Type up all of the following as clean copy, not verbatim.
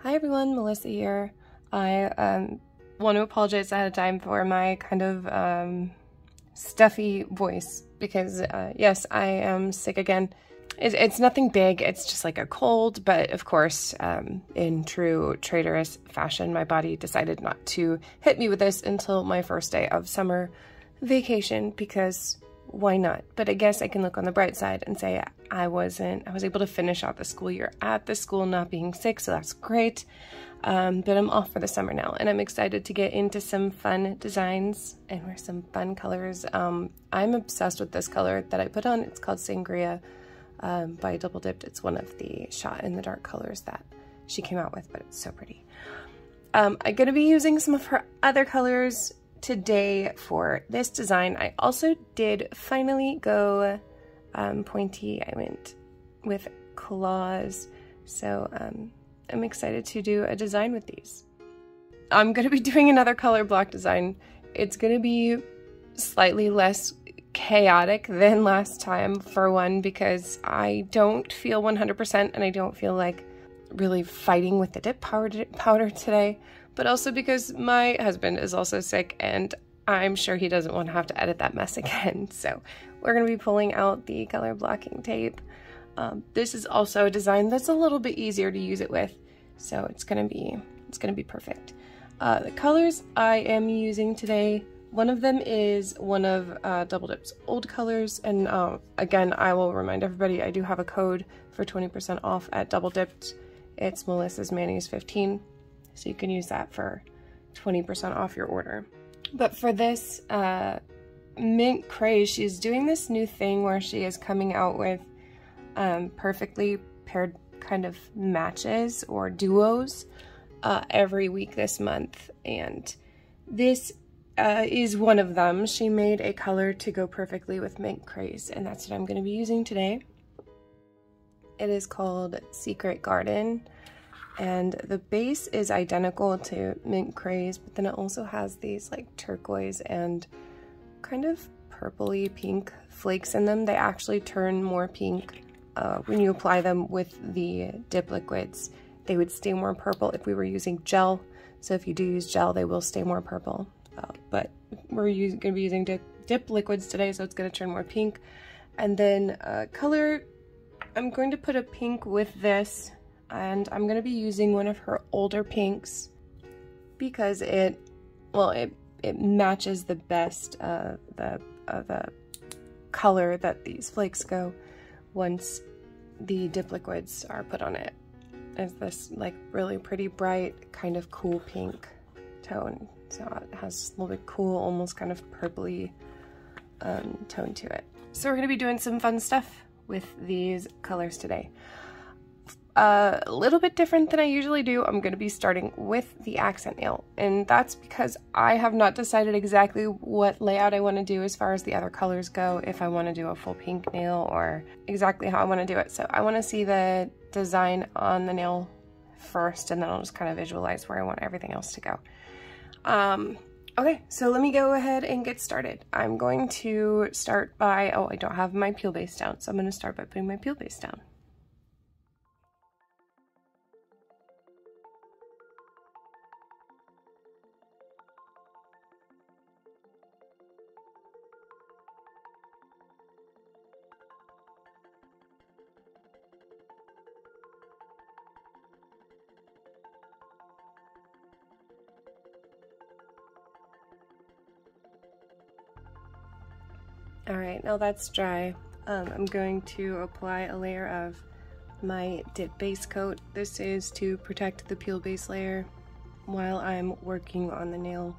Hi everyone, Melissa here. I want to apologize ahead of time for my kind of stuffy voice because yes, I am sick again. It's nothing big, it's just like a cold, but of course, in true traitorous fashion, my body decided not to hit me with this until my first day of summer vacation because why not? But I guess I can look on the bright side and say I was able to finish out the school year at the school not being sick, so that's great. But I'm off for the summer now, and I'm excited to get into some fun designs and wear some fun colors. I'm obsessed with this color that I put on. It's called Sangria by Dipp'd. It's one of the shot in the dark colors that she came out with, but it's so pretty. I'm going to be using some of her other colors today for this design. I also did finally go pointy. I went with claws, so I'm excited to do a design with these. I'm going to be doing another color block design. It's going to be slightly less chaotic than last time, for one, because I don't feel 100% and I don't feel like really fighting with the dip powder today, but also because my husband is also sick and I'm sure he doesn't want to have to edit that mess again. So we're going to be pulling out the color blocking tape. This is also a design that's a little bit easier to use it with, so it's gonna be perfect. The colors I am using today, one of them is one of Dipp'd's old colors, and again, I will remind everybody I do have a code for 20% off at Dipp'd. It's Melissa's Mayonnaise 15, so you can use that for 20% off your order. But for this mint craze, she's doing this new thing where she is coming out with perfectly paired kind of matches or duos every week this month, and this is one of them. She made a color to go perfectly with mint craze, and that's what I'm going to be using today. It is called Secret Garden, and the base is identical to mint craze, but then it also has these like turquoise and kind of purpley pink flakes in them. They actually turn more pink when you apply them with the dip liquids. They would stay more purple if we were using gel, so if you do use gel they will stay more purple, but we're going to be using dip liquids today, so it's going to turn more pink. And then color, I'm going to put a pink with this, and I'm going to be using one of her older pinks because it matches the best the color that these flakes go once the dip liquids are put on it. It's this like really pretty bright kind of cool pink tone, so it has a little bit cool, almost kind of purpley tone to it. So we're going to be doing some fun stuff with these colors today. A little bit different than I usually do. I'm going to be starting with the accent nail, and that's because I have not decided exactly what layout I want to do as far as the other colors go, if I want to do a full pink nail or exactly how I want to do it. So I want to see the design on the nail first, and then I'll just kind of visualize where I want everything else to go. Okay, so let me go ahead and get started. I'm going to start by, oh, I don't have my peel base down, so I'm going to start by putting my peel base down. Alright, now that's dry. I'm going to apply a layer of my dip base coat. This is to protect the peel base layer while I'm working on the nail.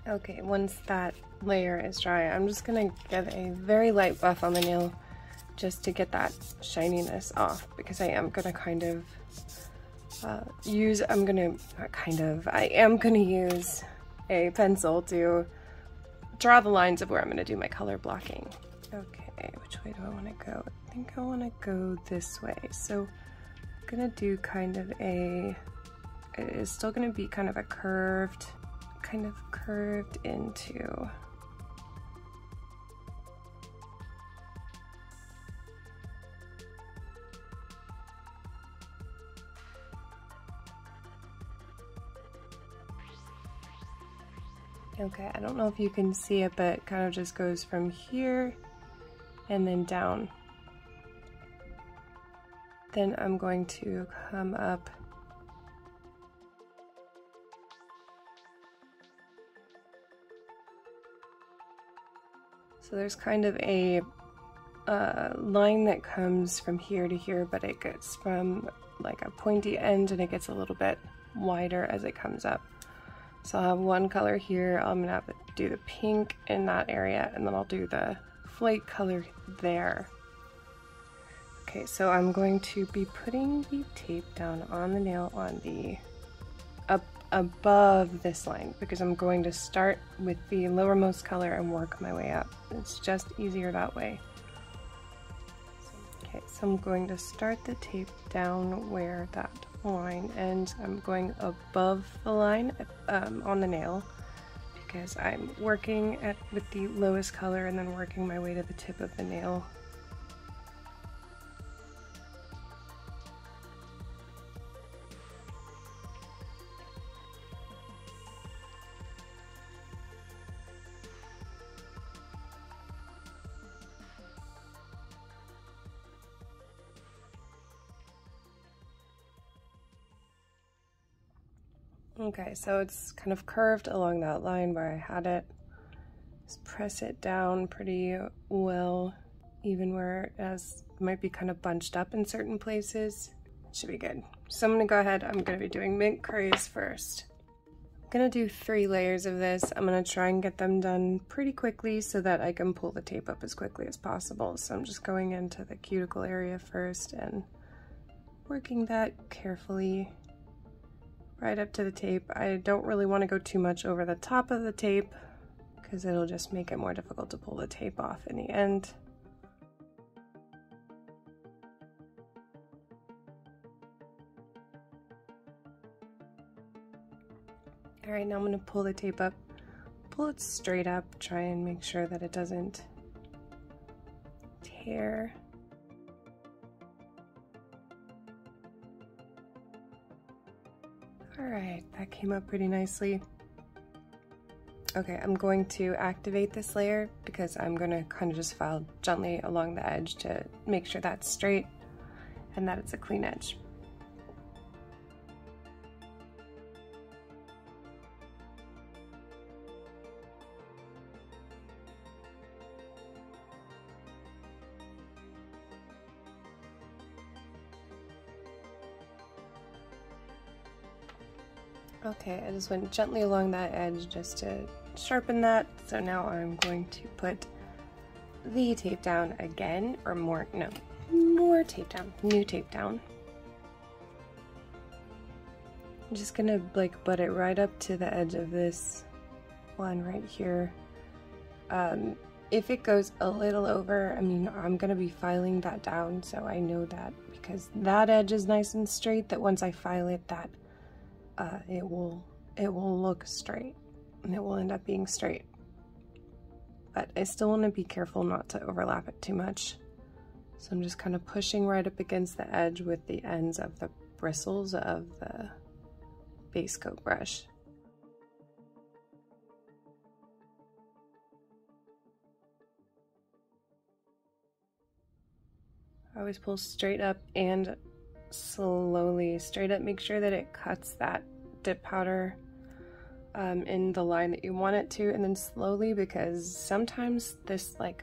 Okay, once that layer is dry, I'm just gonna give a very light buff on the nail just to get that shininess off, because I am gonna kind of I am gonna use a pencil to draw the lines of where I'm gonna do my color blocking. Okay, which way do I wanna go? I think I wanna go this way. So I'm gonna do kind of a, it is still gonna be kind of a curved kind of curved into. Okay, I don't know if you can see it, but it kind of just goes from here and then down. Then I'm going to come up so there's kind of a line that comes from here to here, but it gets from like a pointy end and it gets a little bit wider as it comes up. So I'll have one color here, I'm gonna have to do the pink in that area, and then I'll do the flake color there. Okay, so I'm going to be putting the tape down on the nail on the above this line, because I'm going to start with the lowermost color and work my way up. It's just easier that way. Okay, so I'm going to start the tape down where that line ends. I'm going above the line on the nail, because I'm working with the lowest color and then working my way to the tip of the nail. Okay, so it's kind of curved along that line where I had it. Just press it down pretty well, even where it might be kind of bunched up in certain places. It should be good. So I'm gonna go ahead, I'm gonna be doing mint craze first. I'm gonna do 3 layers of this. I'm gonna try and get them done pretty quickly so that I can pull the tape up as quickly as possible. So I'm just going into the cuticle area first and working that carefully right up to the tape. I don't really want to go too much over the top of the tape because it'll just make it more difficult to pull the tape off in the end. Alright, now I'm going to pull the tape up. Pull it straight up, try and make sure that it doesn't tear. Alright, that came up pretty nicely. Okay, I'm going to activate this layer because I'm going to kind of just file gently along the edge to make sure that's straight and that it's a clean edge. Okay, I just went gently along that edge just to sharpen that. So now I'm going to put the tape down again, or more tape down, new tape down. I'm just gonna like butt it right up to the edge of this one right here. If it goes a little over, I mean, I'm gonna be filing that down, so I know that because that edge is nice and straight, that once I file it, that it will look straight and it will end up being straight. But I still want to be careful not to overlap it too much. So I'm just kind of pushing right up against the edge with the ends of the bristles of the base coat brush. I always pull straight up and slowly straight up. Make sure that it cuts that dip powder in the line that you want it to, and then slowly, because sometimes this like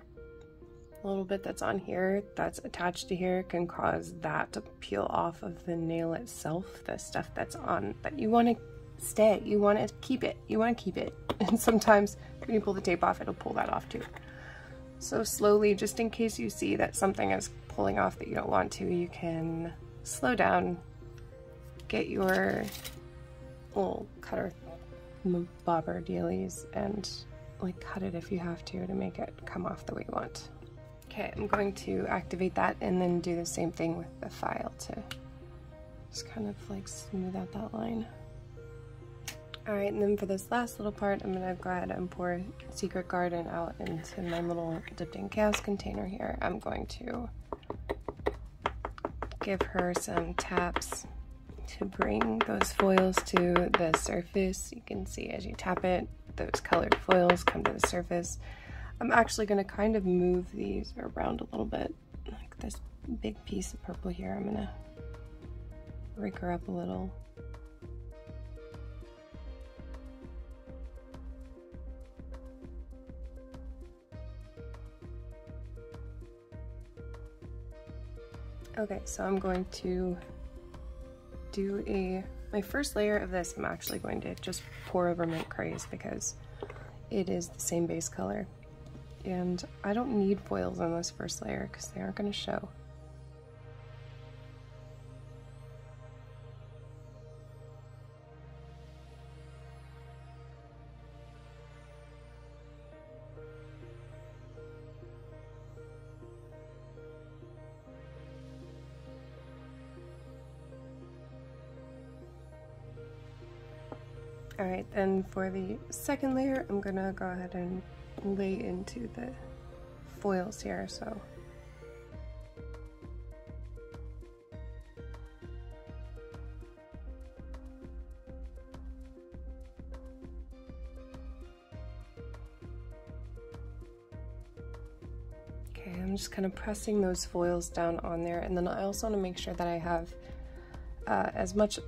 little bit that's on here that's attached to here can cause that to peel off of the nail itself, the stuff that's on that you want to stay, you want to keep it, and sometimes when you pull the tape off, it'll pull that off too. So slowly, just in case you see that something is pulling off that you don't want to, you can slow down, get your little cutter bobber dealies and like cut it if you have to make it come off the way you want. Okay, I'm going to activate that and then do the same thing with the file to just kind of like smooth out that line. Alright, and then for this last little part, I'm gonna go ahead and pour Secret Garden out into my little Dipp'd in Chaos container here. I'm going to give her some taps to bring those foils to the surface. You can see as you tap it, those colored foils come to the surface. I'm actually gonna kind of move these around a little bit. Like this big piece of purple here, I'm gonna rig her up a little. Okay, so I'm going to do my first layer of this. I'm actually going to just pour over Mint Craze because it is the same base color. And I don't need foils on this first layer because they aren't going to show. Alright, then for the second layer, I'm gonna go ahead and lay into the foils here, so. Okay, I'm just kind of pressing those foils down on there, and then I also want to make sure that I have as much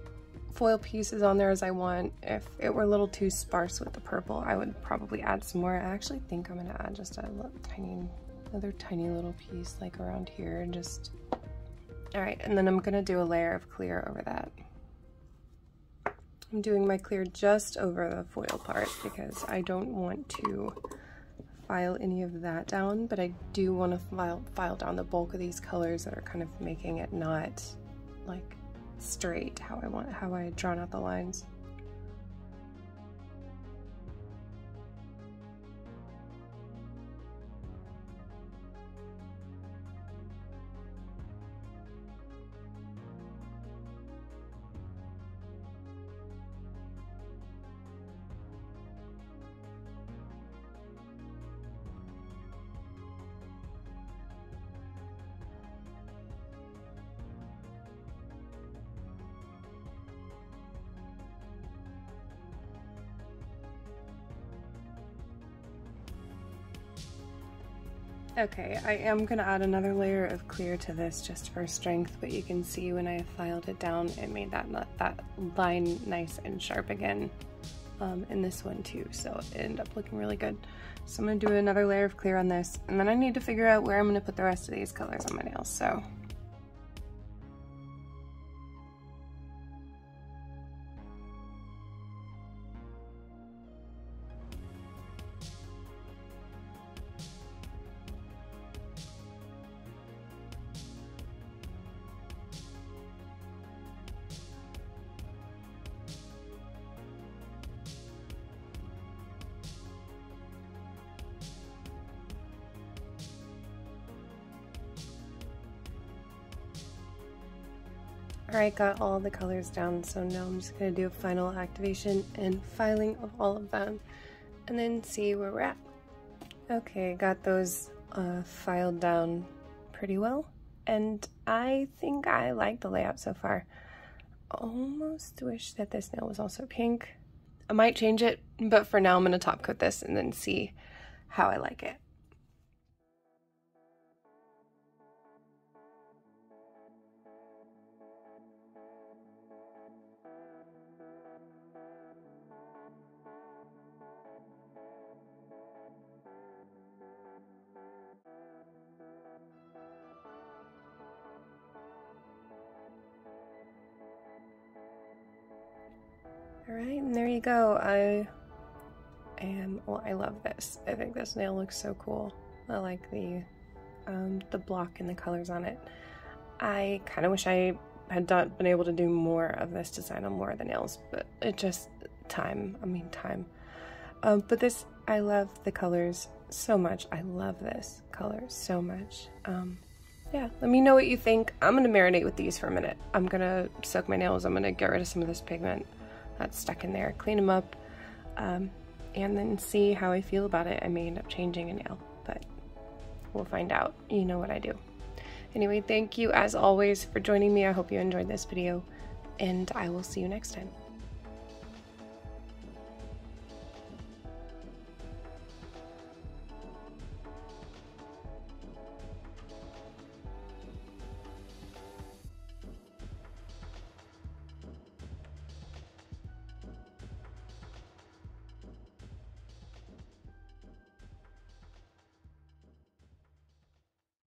foil pieces on there as I want. If it were a little too sparse with the purple, I would probably add some more. I actually think I'm gonna add just another tiny little piece like around here, just. All right, and then I'm gonna do a layer of clear over that. I'm doing my clear just over the foil part because I don't want to file any of that down, but I do want to file down the bulk of these colors that are kind of making it not like straight how I had drawn out the lines. Okay, I am gonna add another layer of clear to this just for strength, but you can see when I filed it down, it made that line nice and sharp again in this one too, so it ended up looking really good. So I'm gonna do another layer of clear on this, and then I need to figure out where I'm gonna put the rest of these colors on my nails, so. Alright, got all the colors down, so now I'm just going to do a final activation and filing of all of them, and then see where we're at. Okay, got those filed down pretty well, and I think I like the layout so far. Almost wish that this nail was also pink. I might change it, but for now I'm going to top coat this and then see how I like it. Alright, and there you go. I love this. I think this nail looks so cool. I like the block and the colors on it. I kind of wish I had been able to do more of this design on more of the nails, but it just, time. But this, I love the colors so much. I love this color so much. Yeah, let me know what you think. I'm gonna marinate with these for a minute. I'm gonna soak my nails. I'm gonna get rid of some of this pigment. that's stuck in there, clean them up, and then see how I feel about it. I may end up changing a nail, but we'll find out. You know what I do. Anyway, thank you as always for joining me. I hope you enjoyed this video, and I will see you next time.